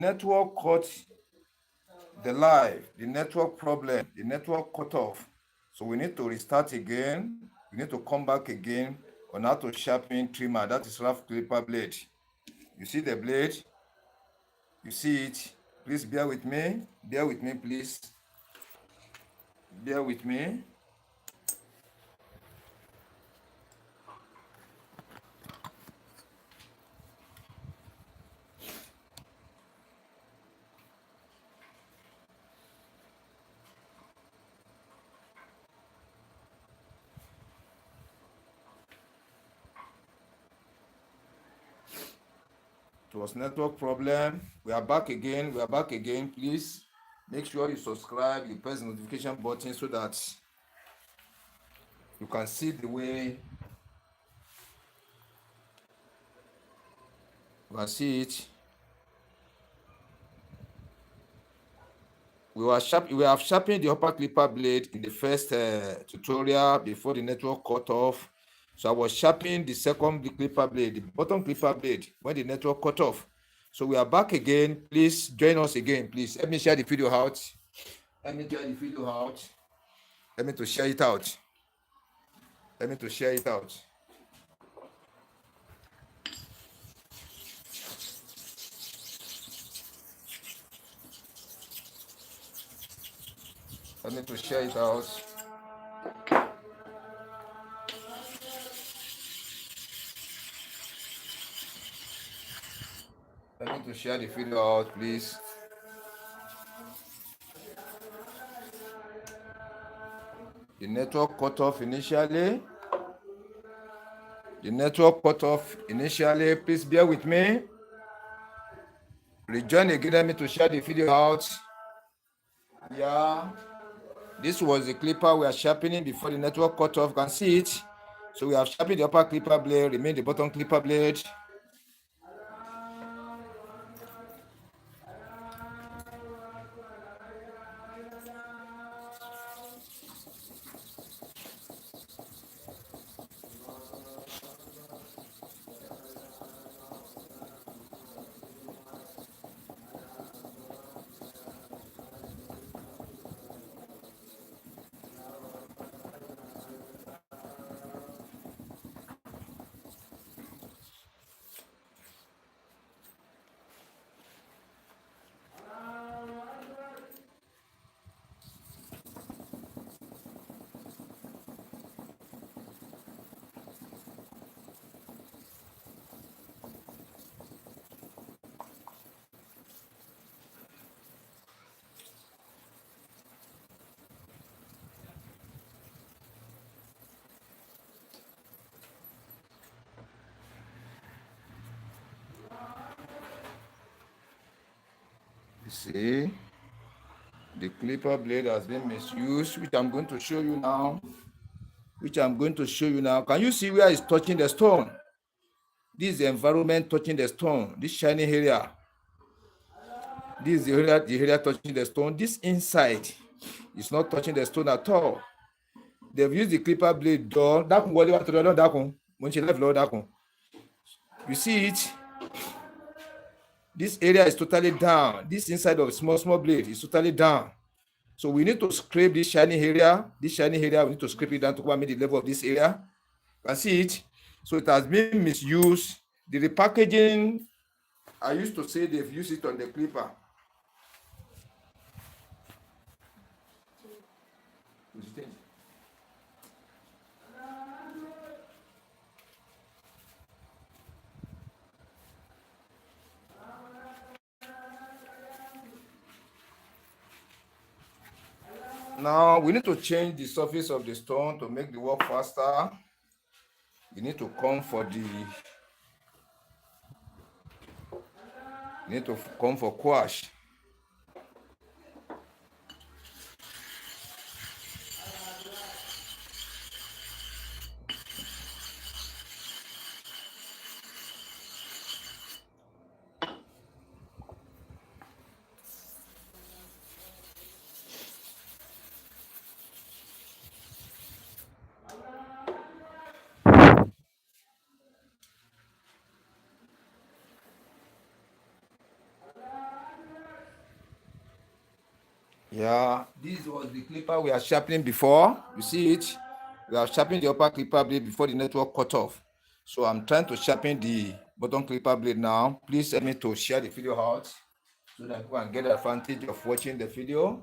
network cut the live, the network problem, the network cut off. So we need to restart again. We need to come back again on how to sharpen trimmer. That is rough clipper blade. You see the blade? You see it? Please bear with me. Bear with me, please. Bear with me. It was network problem. We are back again. We are back again. Please make sure you subscribe, you press the notification button so that you can see the way you can see it. We have sharpened the upper clipper blade in the first tutorial before the network cut off. So I was sharpening the second clipper blade, the bottom clipper blade, when the network cut off. So we are back again. Please join us again. Please let me share the video out. Let me share the video out. Let me to share it out. Let me to share it out. Let me to share it out. Let me to share the video out, please. The network cut off initially. The network cut off initially. Please bear with me. Rejoin again. Let me to share the video out. Yeah. This was the clipper we are sharpening before the network cut off. You can see it. So we have sharpened the upper clipper blade, remain the bottom clipper blade. You see, the clipper blade has been misused, which I'm going to show you now. Can you see where it's touching the stone? This is the environment touching the stone, this shiny area. This is the area touching the stone. This inside is not touching the stone at all. They've used the clipper blade door. You see it? This area is totally down. This inside of small blade is totally down. So we need to scrape this shiny area. This shiny area, we need to scrape it down to meet the level of this area. You can see it. So it has been misused. The repackaging, I used to say they've used it on the clipper. Now we need to change the surface of the stone to make the work faster. You need to come for quash. Yeah, this was the clipper we are sharpening before. You see it? We are sharpening the upper clipper blade before the network cut off. So I'm trying to sharpen the bottom clipper blade now. Please help me to share the video out so that you can get the advantage of watching the video.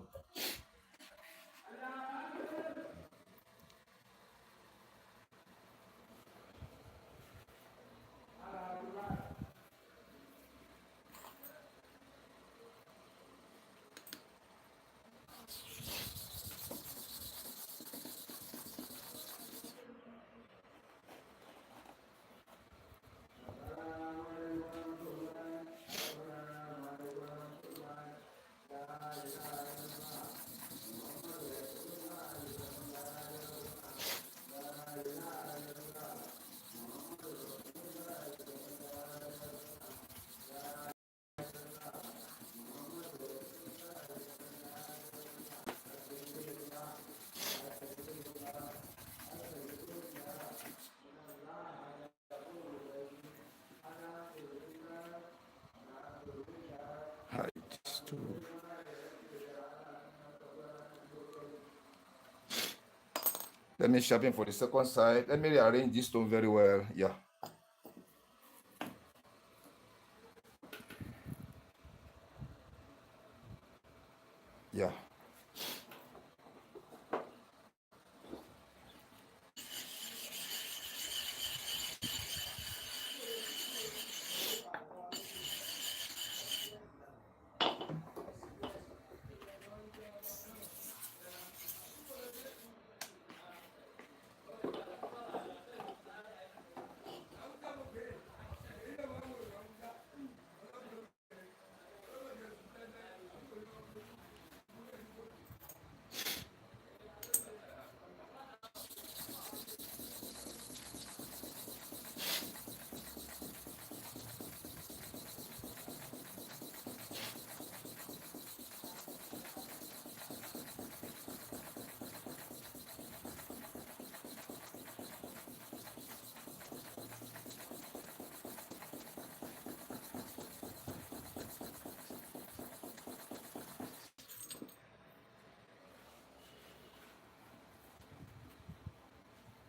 Let me sharpen for the second side. Let me rearrange this stone very well. Yeah. Yeah.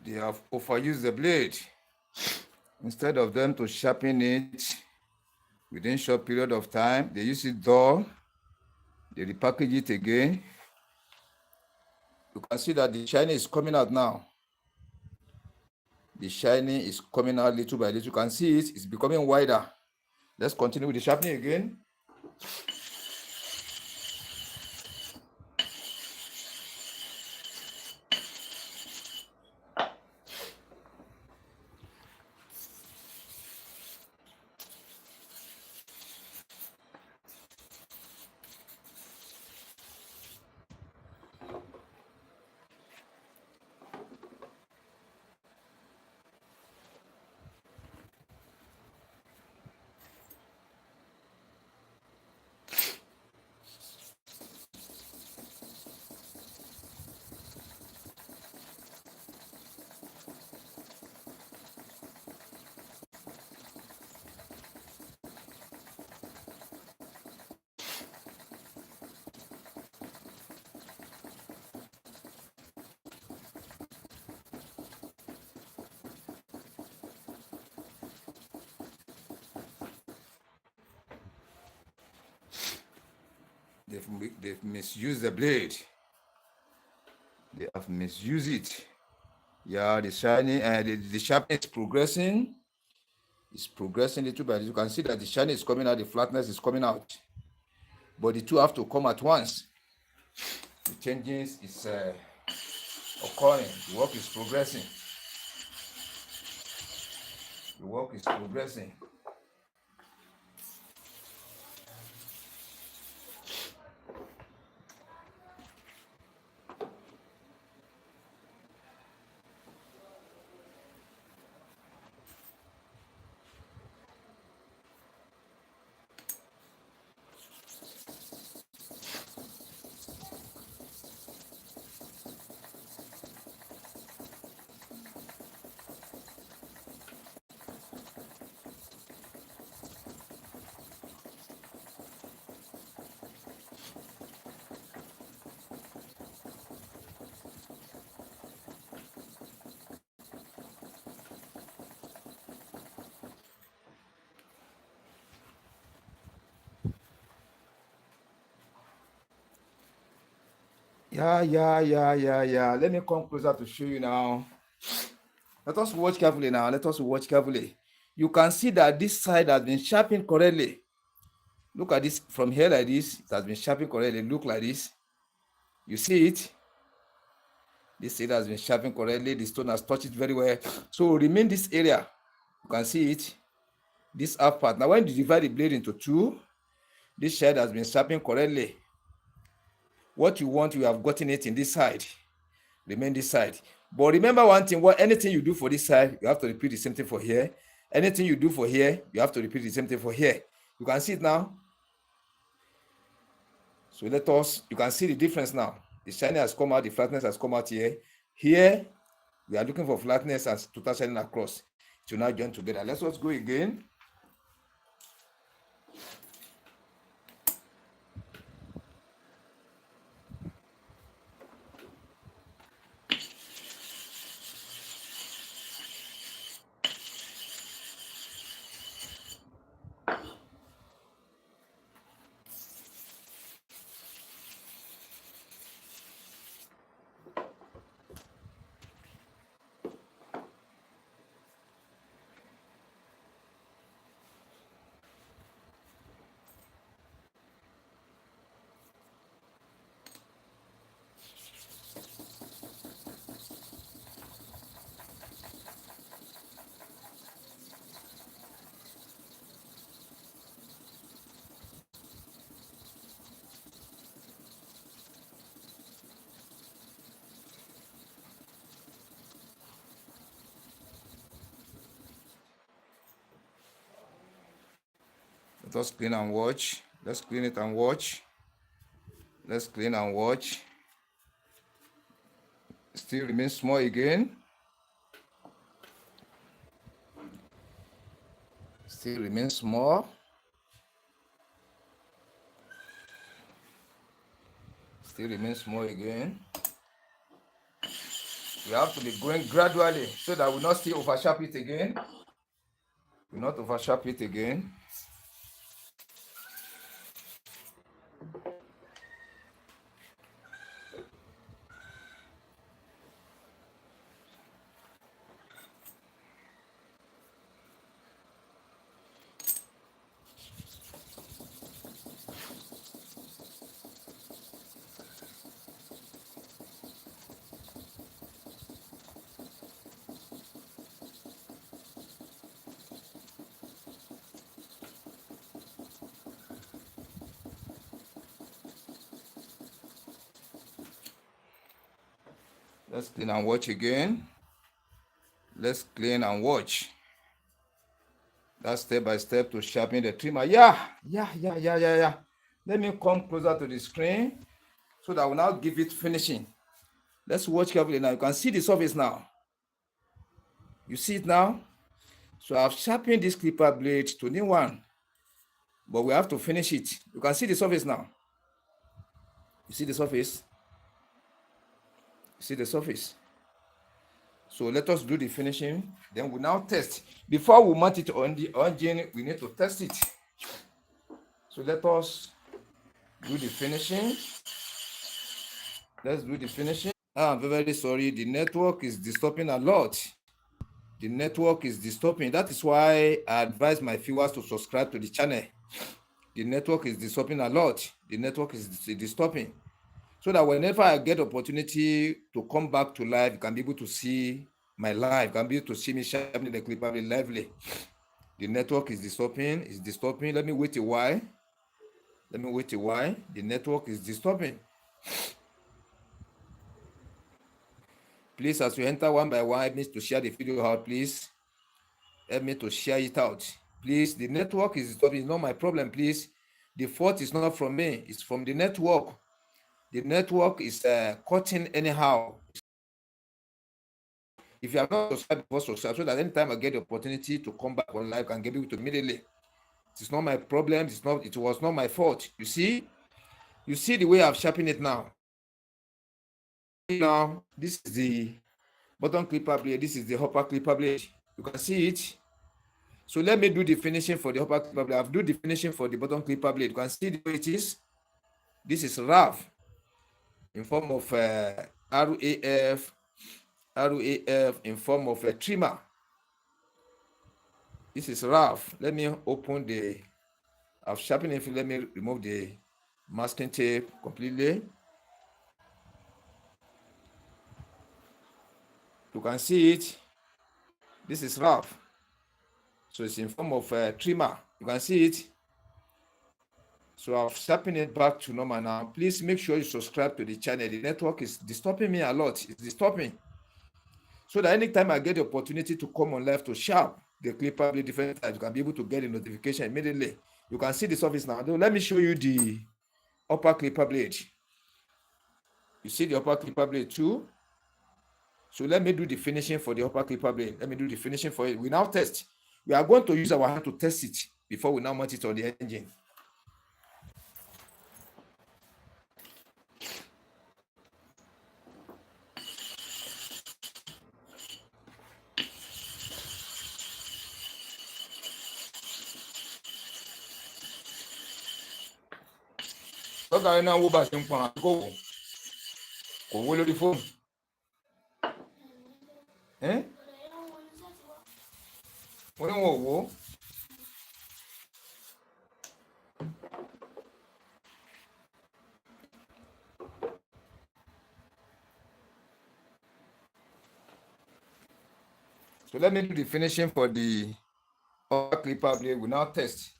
They have overused the blade. Instead of them to sharpen it within short period of time, they use it dull. They repackage it again. You can see that the shining is coming out now. The shining is coming out little by little. You can see it, it's becoming wider. Let's continue with the sharpening again. They've misused the blade. They have misused it. Yeah, the shining and the sharpness is progressing. It's progressing little by little. You can see that the shining is coming out, the flatness is coming out. But the two have to come at once. The changes is occurring. The work is progressing. The work is progressing. Yeah. Let me come closer to show you now. Let us watch carefully now. Let us watch carefully. You can see that this side has been sharpened correctly. Look at this from here like this. It has been sharpened correctly. Look like this. You see it? This area has been sharpened correctly. The stone has touched it very well. So remain this area. You can see it. This half part. Now when you divide the blade into two, this side has been sharpened correctly. What you want, you have gotten it in this side. Remain this side. But remember one thing, anything you do for this side, you have to repeat the same thing for here. Anything you do for here, you have to repeat the same thing for here. You can see it now. So you can see the difference now. The shining has come out, the flatness has come out here. Here, we are looking for flatness and total shining across. It will now join together. Let's just go again. Let us clean and watch. Let's clean it and watch. Let's clean and watch. Still remains small again. Still remains small. Still remains small again. We have to be going gradually so that we will not still oversharp it again. We will not oversharp it again. Let's clean and watch again. Let's clean and watch. That's step by step to sharpen the trimmer. Yeah. Let me come closer to the screen so that I will now give it finishing. Let's watch carefully now. You can see the surface now. You see it now? So I've sharpened this clipper blade to new one, but we have to finish it. You can see the surface now. You see the surface? You see the surface? So let us do the finishing. Then we now test. Before we mount it on the engine, we need to test it. So let us do the finishing. Let's do the finishing. I'm very sorry. The network is disturbing a lot. The network is disturbing. That is why I advise my viewers to subscribe to the channel. The network is disturbing a lot. The network is disturbing. So that whenever I get opportunity to come back to live, you can be able to see my live. You can be able to see me sharpening the clipper lively. The network is disturbing. It's disturbing. Let me wait a while. The network is disturbing. Please, as you enter one by one, help me to share the video out, please. Help me to share it out. Please, the network is disturbing. It's not my problem, please. The fault is not from me. It's from the network. The network is cutting anyhow. If you have not subscribed before, subscribe so that anytime I get the opportunity to come back on live, I can get it immediately. It's not my problem. It was not my fault. You see the way I've sharpened it now. Now, this is the bottom clipper blade. This is the upper clipper blade. You can see it. So let me do the finishing for the upper clipper blade. I've done the finishing for the bottom clipper blade. You can see the way it is. This is rough. in form of RAF in form of a trimmer. This is rough. Let me open the, I've sharpened it. Let me remove the masking tape completely. You can see it. This is rough. So it's in form of a trimmer. You can see it. So I've sharpened it back to normal now. Please make sure you subscribe to the channel. The network is disturbing me a lot. It's disturbing. So that anytime I get the opportunity to come on live to sharp the clipper blade different types, you can be able to get a notification immediately. You can see the surface now. Let me show you the upper clipper blade. You see the upper clipper blade too. So let me do the finishing for the upper clipper blade. Let me do the finishing for it. We now test. We are going to use our hand to test it before we now mount it on the engine. Lọ́gàá iná wo bá ṣe ń pọn àti kò wó lórí fóònù. Wọ́n ní wọn ò wó. So let me do the finishing for the upper clipper blade. We now test.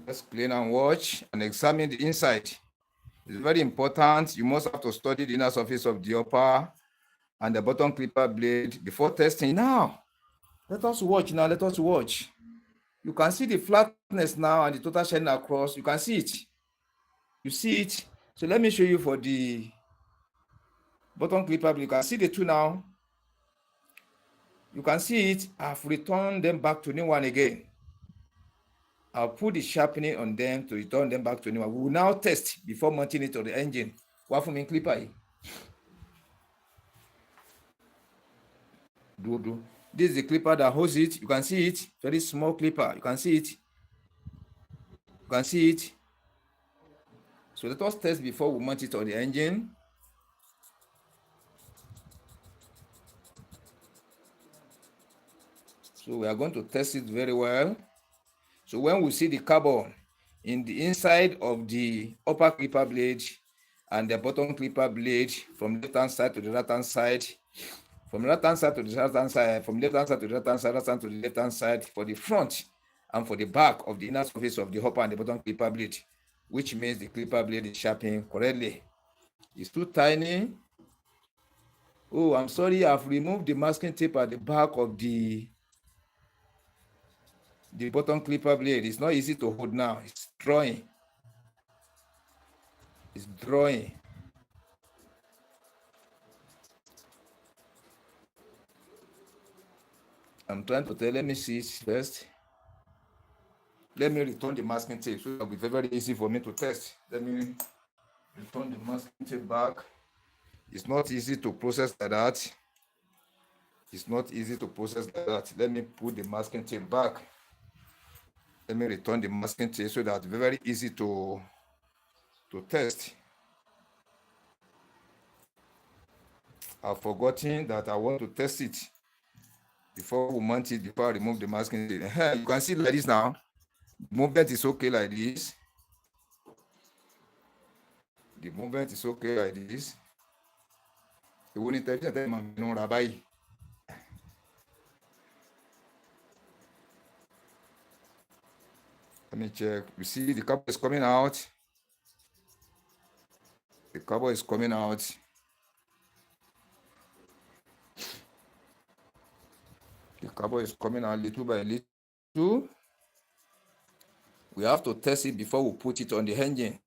Let's clean and watch and examine the inside. It's very important. You must have to study the inner surface of the upper and the bottom clipper blade before testing. Now, let us watch. Let us watch. You can see the flatness now and the total shedding across. You can see it. You see it. So let me show you for the bottom clipper blade. You can see the two now. You can see it. I've returned them back to new one again. I'll put the sharpening on them to return them back to new one. We will now test before mounting it on the engine. What for me clipper? This is the clipper that holds it. You can see it. Very small clipper. You can see it. You can see it. So let us test before we mount it on the engine. So we are going to test it very well. So when we see the carbon in the inside of the upper clipper blade and the bottom clipper blade from left hand side to the right hand side, from left hand side to the right hand side, from left hand side to the right hand side, right hand to the left hand side, for the front and for the back of the inner surface of the upper and the bottom clipper blade, which means the clipper blade is sharpened correctly. It's too tiny. Oh, I'm sorry, I've removed the masking tape at the back of the bottom clipper blade. It's not easy to hold now. It's drawing. It's drawing. I'm trying to tell. Let me see it first. Let me return the masking tape so it'll be very easy for me to test. Let me return the masking tape back. It's not easy to process like that. It's not easy to process like that. Let me put the masking tape back. Let me return the masking tape so that it's very easy to test. I've forgotten that I want to test it before we mount it, before I remove the masking tape. You can see like this now. The movement is okay like this. The movement is okay like this. Let me check. You see the carbon is coming out. The carbon is coming out. The carbon is coming out little by little. We have to test it before we put it on the engine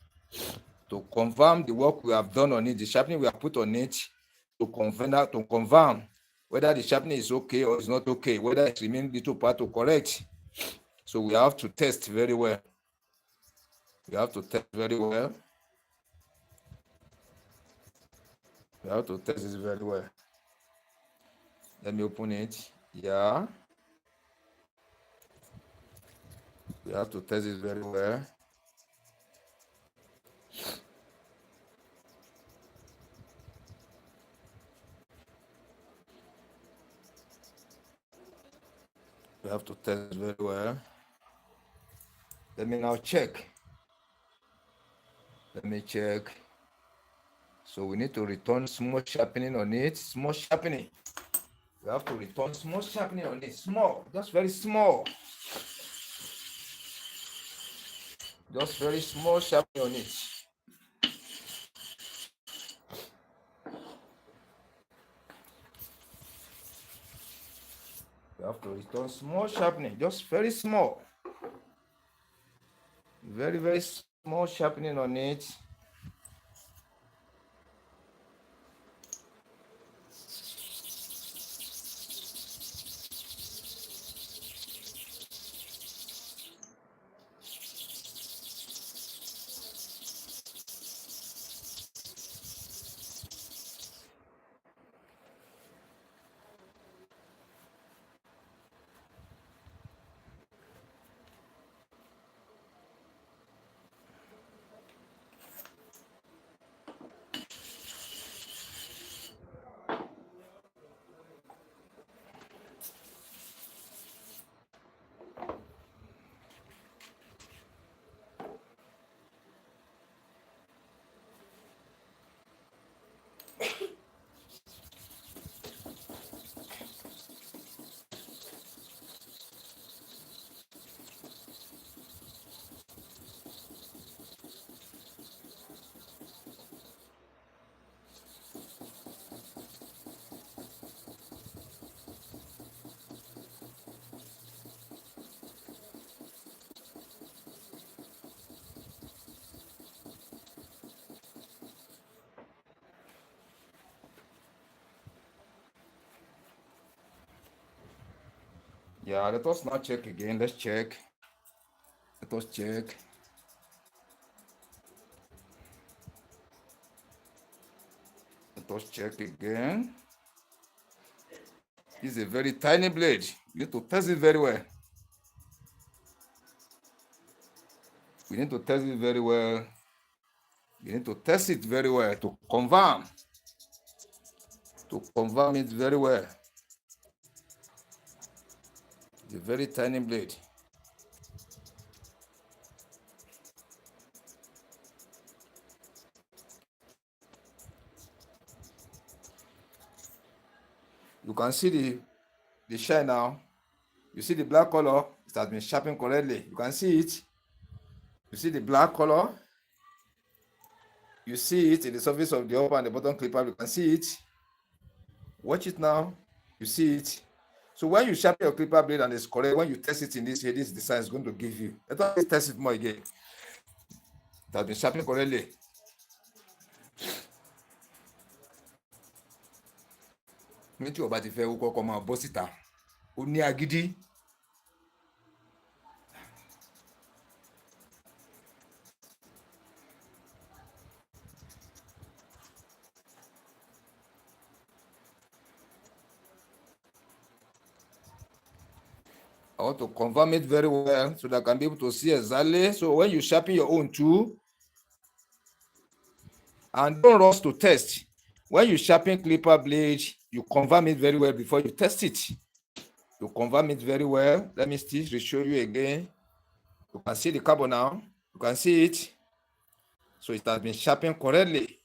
to confirm the work we have done on it, the sharpening we have put on it, to confirm whether the sharpening is okay or is not okay, whether it remains little part to correct. So we have to test very well. You have to test very well. You have to test this very well. Let me open it. Yeah. You have to test it very well. You have to test it very well. Let me now check. Let me check. So we need to return small sharpening on it. Small sharpening. We have to return small sharpening on it. Small. Just very small. Just very small sharpening on it. You have to return small sharpening. Just very small. Very, very small sharpening on it. Yeah, let us now check again. Let's check. Let us check. Let us check again. This is a very tiny blade. You need to test it very well. We need to test it very well. You need to test it very well to confirm. To confirm it very well. It's a very tiny blade. You can see the shine now. You see the black color. It has been sharpened correctly. You can see it. You see the black color. You see it in the surface of the upper and the bottom clipper. You can see it. Watch it now. You see it. So when you sharpen your clipper blade and it's correct, when you test it in this here, this design is going to give you. Let us test it more again. It has been sharpened correctly. Ní tí o bá ti fẹ́ ó kọ́kọ́ máa bọ́ síta, ó ní agídí. I want to confirm it very well so that I can be able to see exactly. So when you sharpen your own too, and don't rush to test. When you sharpen clipper blade, you confirm it very well before you test it. You confirm it very well. Let me still show you again. You can see the carbon now. You can see it. So it has been sharpened correctly.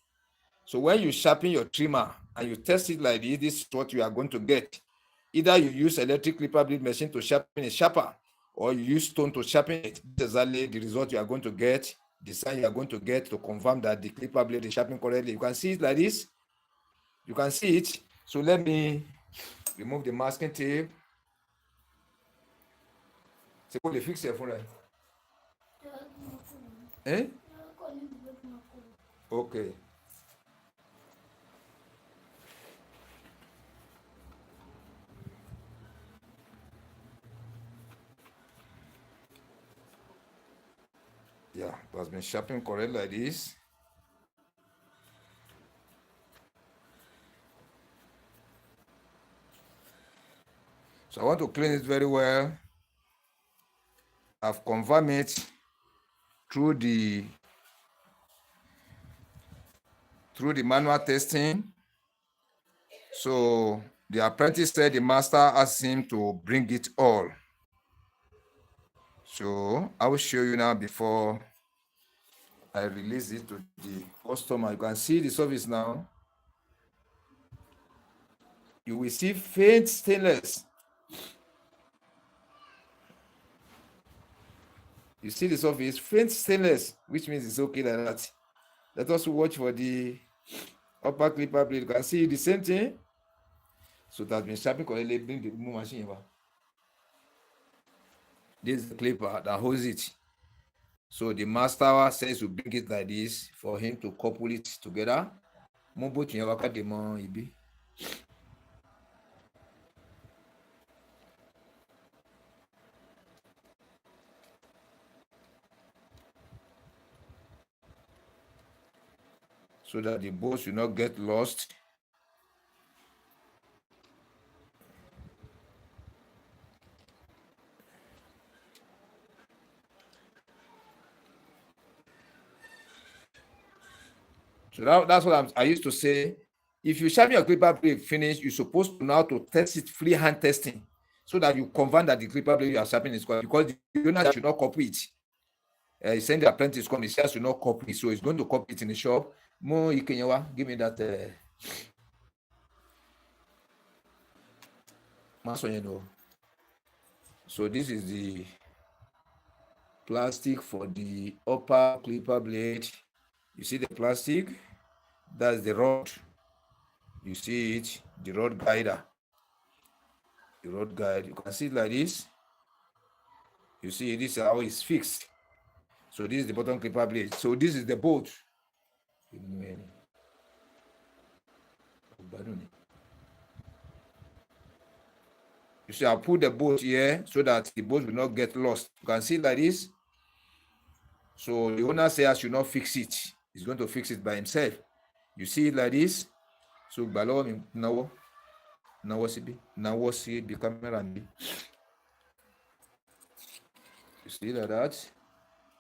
So when you sharpen your trimmer and you test it like this is what you are going to get. Either you use electric clipper blade machine to sharpen a sharper, or you use stone to sharpen it. This is exactly the result you are going to get, the sign you are going to get to confirm that the clipper blade is sharpened correctly. You can see it like this. You can see it. So let me remove the masking tape. C'est pour le fixer for that. Eh? Okay. Yeah, it has been sharpened correct like this. So I want to clean it very well. I've confirmed it through the manual testing. So the apprentice said the master asked him to bring it all. So I will show you now before I release it to the customer. You can see the surface now. You will see faint stainless. You see the surface, faint stainless, which means it's okay like that. Let us watch for the upper clipper blade. You can see the same thing. So it has been sharpened correctly. Bring the machine here. This is the clipper that holds it. So the master says to bring it like this for him to couple it together. So that the bolts will not get lost. So that's what I used to say. If you sharpen your clipper blade finish, you're supposed to now to test it freehand testing so that you confirm that the clipper blade you are sharpening is correct, because the owner should not copy it. He sent the apprentice come, he says should not copy, so he's going to copy it in the shop. Mo Ikenyawa, give me that. So this is the plastic for the upper clipper blade. You see the plastic? That's the rod. You see it, the rod guider. The rod guide, you can see it like this. You see this is how it's fixed. So this is the bottom clipper blade. So this is the bolt. You see, I put the bolt here so that the bolt will not get lost. You can see it like this. So the owner says I should not fix it. He's going to fix it by himself. You see it like this. So now see the camera. You see like that.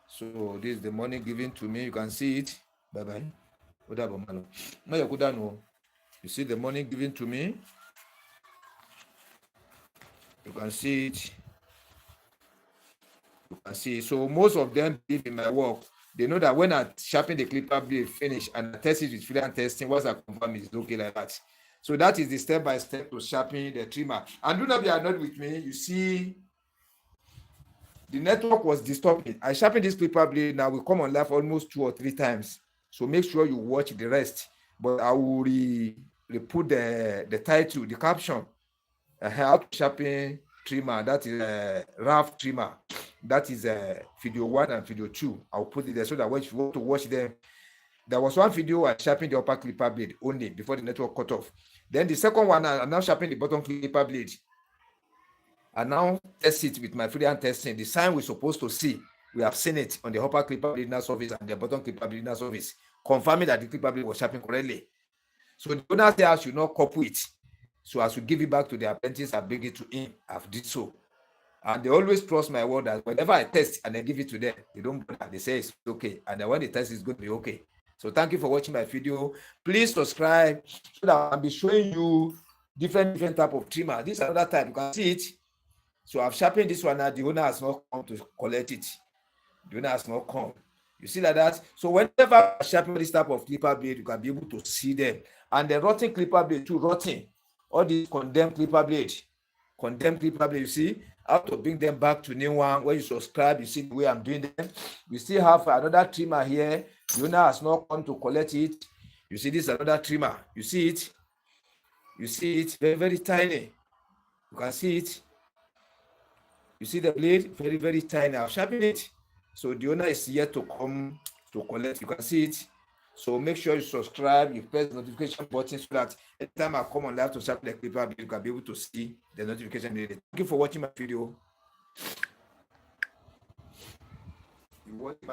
So this is the money given to me. You can see it. Bye bye. You see the money given to me. You can see it. You can see. So most of them believe in my work. They know that when I sharpen the clipper blade finish and I test it with freehand testing, once I confirm it's okay like that. So that is the step-by-step to sharpen the trimmer. And do not be annoyed with me. You see, the network was disturbing. I sharpened this clipper blade. Now we come on live almost 2 or 3 times. So make sure you watch the rest. But I will put the title, the caption. How to sharpen trimmer. That is rough trimmer. That is video 1 and video 2. I'll put it there so that when you want to watch them. There was one video I sharpened the upper clipper blade only before the network cut off. Then the second one, I now sharpen the bottom clipper blade. I now test it with my freehand testing. The sign we're supposed to see, we have seen it on the upper clipper blade inner surface and the bottom clipper blade inner surface, confirming that the clipper blade was sharpened correctly. So the owner said I should not couple it. So I should give it back to the apprentice and bring it to him. I've did so. And they always trust my word that whenever I test and I give it to them, they don't bother. They say it's okay. And then when the test is going to be okay. So thank you for watching my video. Please subscribe so that I'll be showing you different type of trimmer. This is another type. You can see it. So I've sharpened this one now. The owner has not come to collect it. The owner has not come. You see like that? So whenever I sharpen this type of clipper blade, you can be able to see them. And the rotten clipper blade too, rotten. All these condemned clipper blade. You see? How to bring them back to new one. When you subscribe, you see the way I'm doing them. We still have another trimmer here. The owner has not come to collect it. You see this another trimmer. You see it? You see it? Very, very tiny. You can see it. You see the blade? Very, very tiny. I've sharpened it. So the owner is yet to come to collect. You can see it. So make sure you subscribe, you press the notification button so that anytime I come on live to sharpen the clipper, you can be able to see the notification. Thank you for watching my video.